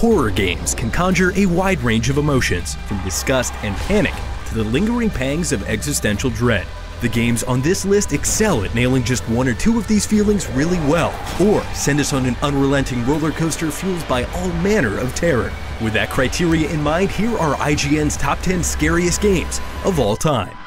Horror games can conjure a wide range of emotions, from disgust and panic to the lingering pangs of existential dread. The games on this list excel at nailing just one or two of these feelings really well, or send us on an unrelenting roller coaster fueled by all manner of terror. With that criteria in mind, here are IGN's top 10 scariest games of all time.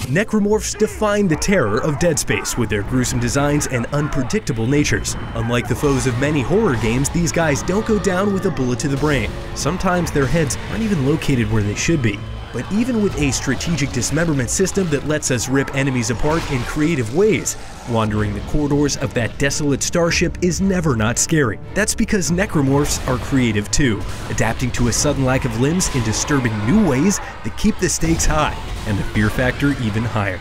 Necromorphs define the terror of Dead Space with their gruesome designs and unpredictable natures. Unlike the foes of many horror games, these guys don't go down with a bullet to the brain. Sometimes their heads aren't even located where they should be. But even with a strategic dismemberment system that lets us rip enemies apart in creative ways, wandering the corridors of that desolate starship is never not scary. That's because necromorphs are creative too, adapting to a sudden lack of limbs in disturbing new ways that keep the stakes high and the fear factor even higher.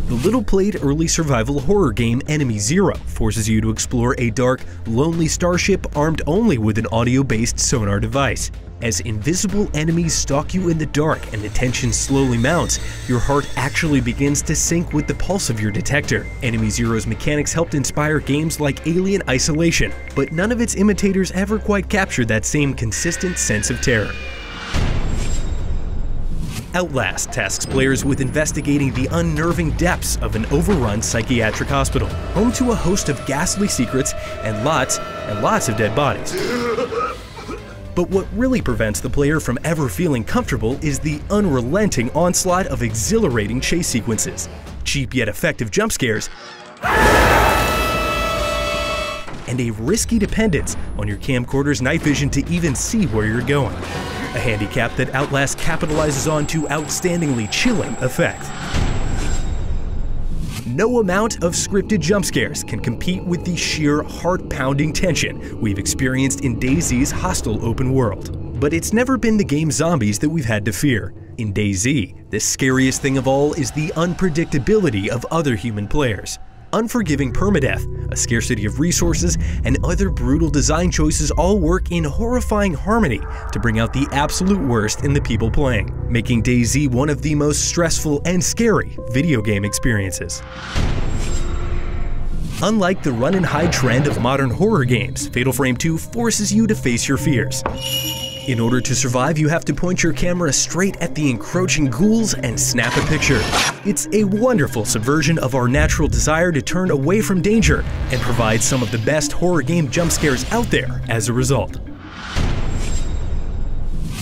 The little-played early survival horror game Enemy Zero forces you to explore a dark, lonely starship armed only with an audio-based sonar device. As invisible enemies stalk you in the dark and the tension slowly mounts, your heart actually begins to sync with the pulse of your detector. Enemy Zero's mechanics helped inspire games like Alien Isolation, but none of its imitators ever quite captured that same consistent sense of terror. Outlast tasks players with investigating the unnerving depths of an overrun psychiatric hospital, home to a host of ghastly secrets and lots of dead bodies. But what really prevents the player from ever feeling comfortable is the unrelenting onslaught of exhilarating chase sequences, cheap yet effective jump scares, and a risky dependence on your camcorder's night vision to even see where you're going. A handicap that Outlast capitalizes on to outstandingly chilling effect. No amount of scripted jump scares can compete with the sheer heart-pounding tension we've experienced in DayZ's hostile open world. But it's never been the game's zombies that we've had to fear. In DayZ, the scariest thing of all is the unpredictability of other human players. Unforgiving permadeath, a scarcity of resources, and other brutal design choices all work in horrifying harmony to bring out the absolute worst in the people playing, making DayZ one of the most stressful and scary video game experiences. Unlike the run-and-hide trend of modern horror games, Fatal Frame 2 forces you to face your fears. In order to survive, you have to point your camera straight at the encroaching ghouls and snap a picture. It's a wonderful subversion of our natural desire to turn away from danger and provide some of the best horror game jump scares out there as a result.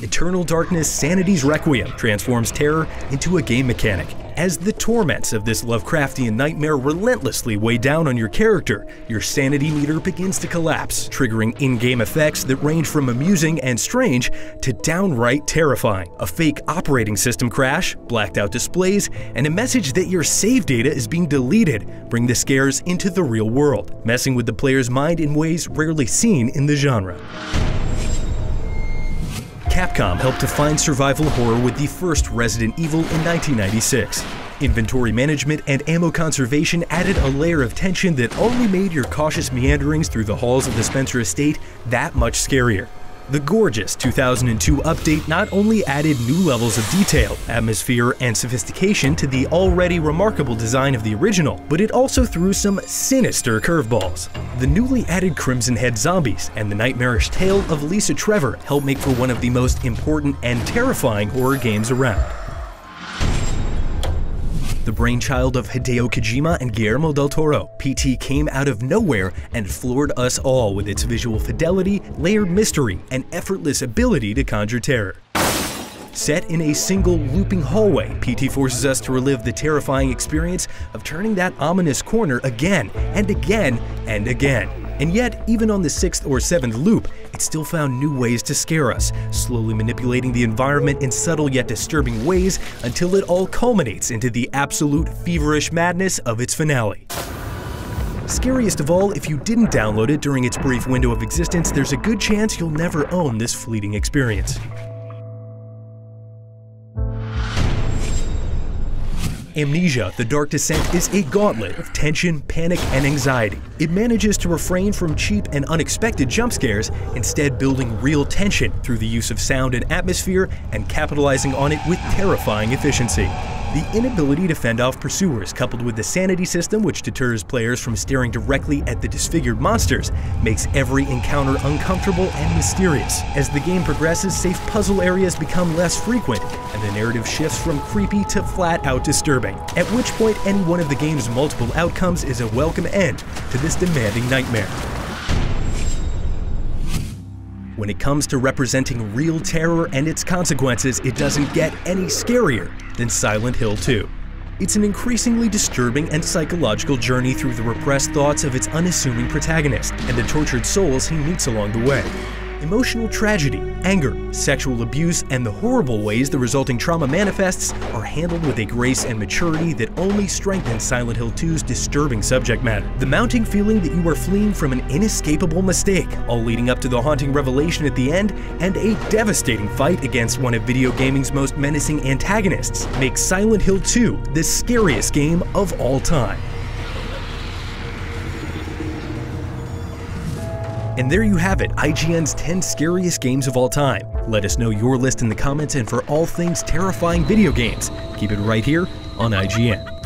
Eternal Darkness Sanity's Requiem transforms terror into a game mechanic. As the torments of this Lovecraftian nightmare relentlessly weigh down on your character, your sanity meter begins to collapse, triggering in-game effects that range from amusing and strange to downright terrifying. A fake operating system crash, blacked out displays, and a message that your save data is being deleted bring the scares into the real world, messing with the player's mind in ways rarely seen in the genre. Capcom helped define survival horror with the first Resident Evil in 1996. Inventory management and ammo conservation added a layer of tension that only made your cautious meanderings through the halls of the Spencer estate that much scarier. The gorgeous 2002 update not only added new levels of detail, atmosphere, and sophistication to the already remarkable design of the original, but it also threw some sinister curveballs. The newly added Crimson Head zombies and the nightmarish tale of Lisa Trevor helped make for one of the most important and terrifying horror games around. The brainchild of Hideo Kojima and Guillermo del Toro, PT came out of nowhere and floored us all with its visual fidelity, layered mystery, and effortless ability to conjure terror. Set in a single looping hallway, PT forces us to relive the terrifying experience of turning that ominous corner again and again and again. And yet, even on the 6th or 7th loop, it still found new ways to scare us, slowly manipulating the environment in subtle yet disturbing ways until it all culminates into the absolute feverish madness of its finale. Scariest of all, if you didn't download it during its brief window of existence, there's a good chance you'll never own this fleeting experience. Amnesia: The Dark Descent is a gauntlet of tension, panic, and anxiety. It manages to refrain from cheap and unexpected jump scares, instead building real tension through the use of sound and atmosphere and capitalizing on it with terrifying efficiency. The inability to fend off pursuers, coupled with the Sanity system, which deters players from staring directly at the disfigured monsters, makes every encounter uncomfortable and mysterious. As the game progresses, safe puzzle areas become less frequent, and the narrative shifts from creepy to flat-out disturbing, at which point any one of the game's multiple outcomes is a welcome end to this demanding nightmare. When it comes to representing real terror and its consequences, it doesn't get any scarier than Silent Hill 2. It's an increasingly disturbing and psychological journey through the repressed thoughts of its unassuming protagonist and the tortured souls he meets along the way. Emotional tragedy, anger, sexual abuse, and the horrible ways the resulting trauma manifests are handled with a grace and maturity that only strengthens Silent Hill 2's disturbing subject matter. The mounting feeling that you are fleeing from an inescapable mistake, all leading up to the haunting revelation at the end, and a devastating fight against one of video gaming's most menacing antagonists, makes Silent Hill 2 the scariest game of all time. And there you have it, IGN's 10 scariest games of all time. Let us know your list in the comments, and for all things terrifying video games, keep it right here on IGN.